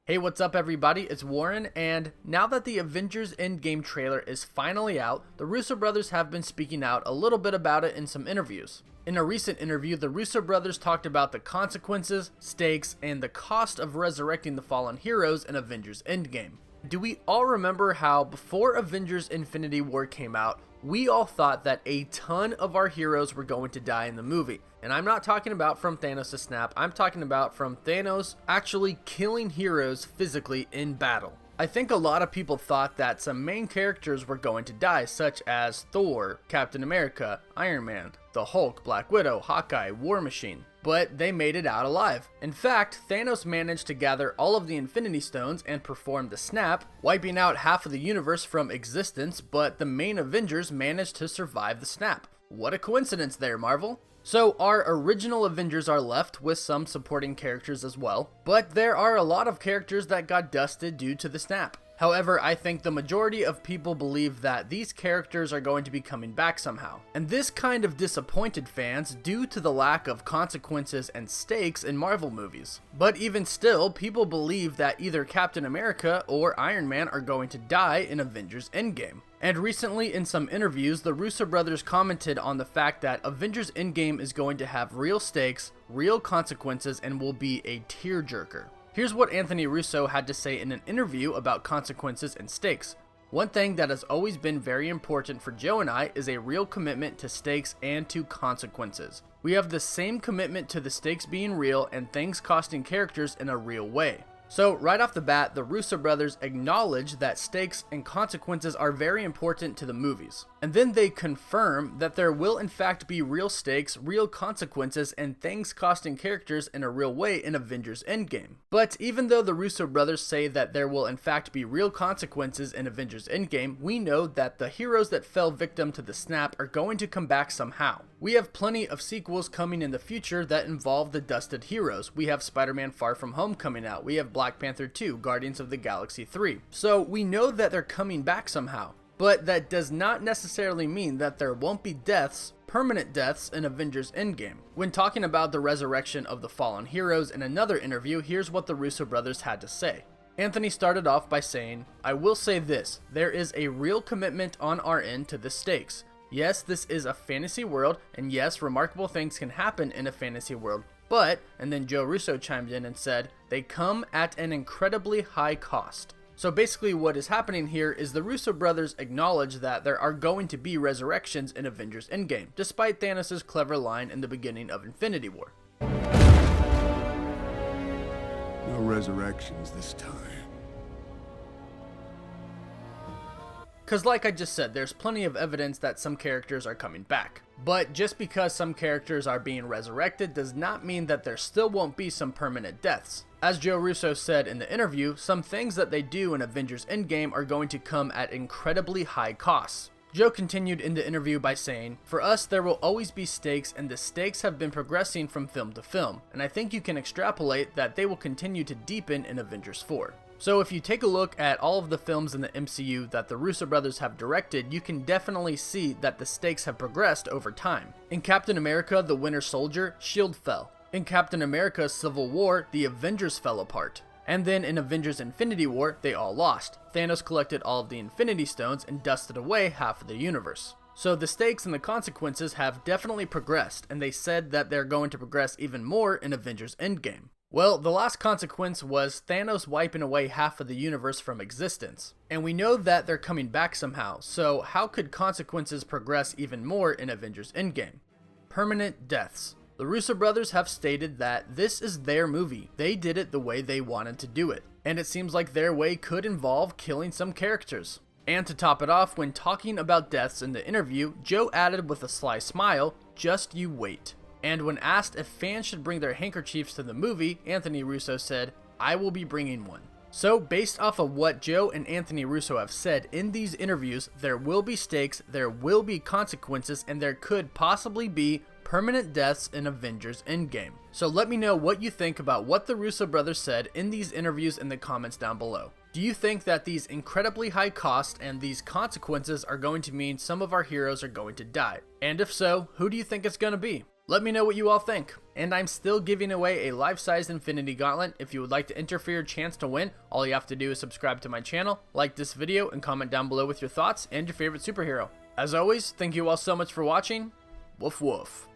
Hey, what's up everybody, it's Warren, and now that the Avengers Endgame trailer is finally out, the Russo brothers have been speaking out a little bit about it in some interviews. In a recent interview, the Russo brothers talked about the consequences, stakes, and the cost of resurrecting the fallen heroes in Avengers Endgame. Do we all remember how before Avengers Infinity War came out, we all thought that a ton of our heroes were going to die in the movie? And I'm not talking about from Thanos' snap, I'm talking about from Thanos actually killing heroes physically in battle. I think a lot of people thought that some main characters were going to die, such as Thor, Captain America, Iron Man, the Hulk, Black Widow, Hawkeye, War Machine. But they made it out alive. In fact, Thanos managed to gather all of the Infinity Stones and perform the snap, wiping out half of the universe from existence, but the main Avengers managed to survive the snap. What a coincidence there, Marvel. So our original Avengers are left with some supporting characters as well, but there are a lot of characters that got dusted due to the snap. However, I think the majority of people believe that these characters are going to be coming back somehow. And this kind of disappointed fans due to the lack of consequences and stakes in Marvel movies. But even still, people believe that either Captain America or Iron Man are going to die in Avengers Endgame. And recently in some interviews, the Russo brothers commented on the fact that Avengers Endgame is going to have real stakes, real consequences, and will be a tearjerker. Here's what Anthony Russo had to say in an interview about consequences and stakes. One thing that has always been very important for Joe and I is a real commitment to stakes and to consequences. We have the same commitment to the stakes being real and things costing characters in a real way. So right off the bat, the Russo brothers acknowledge that stakes and consequences are very important to the movies. And then they confirm that there will in fact be real stakes, real consequences, and things costing characters in a real way in Avengers Endgame. But even though the Russo brothers say that there will in fact be real consequences in Avengers Endgame, we know that the heroes that fell victim to the snap are going to come back somehow. We have plenty of sequels coming in the future that involve the dusted heroes. We have Spider-Man Far From Home coming out. We have Black Panther 2, Guardians of the Galaxy 3. So we know that they're coming back somehow. But that does not necessarily mean that there won't be deaths, permanent deaths, in Avengers Endgame. When talking about the resurrection of the fallen heroes in another interview, here's what the Russo brothers had to say. Anthony started off by saying, "I will say this, there is a real commitment on our end to the stakes. Yes, this is a fantasy world, and yes, remarkable things can happen in a fantasy world, but," and then Joe Russo chimed in and said, "they come at an incredibly high cost." So basically what is happening here is the Russo brothers acknowledge that there are going to be resurrections in Avengers Endgame, despite Thanos' clever line in the beginning of Infinity War. No resurrections this time. Cause like I just said, there's plenty of evidence that some characters are coming back. But just because some characters are being resurrected does not mean that there still won't be some permanent deaths. As Joe Russo said in the interview, some things that they do in Avengers Endgame are going to come at incredibly high costs. Joe continued in the interview by saying, "For us, there will always be stakes, and the stakes have been progressing from film to film, and I think you can extrapolate that they will continue to deepen in Avengers 4. So if you take a look at all of the films in the MCU that the Russo brothers have directed, you can definitely see that the stakes have progressed over time. In Captain America: The Winter Soldier, S.H.I.E.L.D. fell. In Captain America: Civil War, the Avengers fell apart. And then in Avengers Infinity War, they all lost. Thanos collected all of the Infinity Stones and dusted away half of the universe. So the stakes and the consequences have definitely progressed, and they said that they're going to progress even more in Avengers Endgame. Well, the last consequence was Thanos wiping away half of the universe from existence. And we know that they're coming back somehow, so how could consequences progress even more in Avengers Endgame? Permanent deaths. The Russo brothers have stated that this is their movie. They did it the way they wanted to do it. And it seems like their way could involve killing some characters. And to top it off, when talking about deaths in the interview, Joe added with a sly smile, "Just you wait." And when asked if fans should bring their handkerchiefs to the movie, Anthony Russo said, "I will be bringing one." So based off of what Joe and Anthony Russo have said in these interviews, there will be stakes, there will be consequences, and there could possibly be permanent deaths in Avengers Endgame. So let me know what you think about what the Russo brothers said in these interviews in the comments down below. Do you think that these incredibly high costs and these consequences are going to mean some of our heroes are going to die? And if so, who do you think it's going to be? Let me know what you all think. And I'm still giving away a life-size Infinity Gauntlet. If you would like to enter for your chance to win, all you have to do is subscribe to my channel, like this video, and comment down below with your thoughts and your favorite superhero. As always, thank you all so much for watching. Woof woof.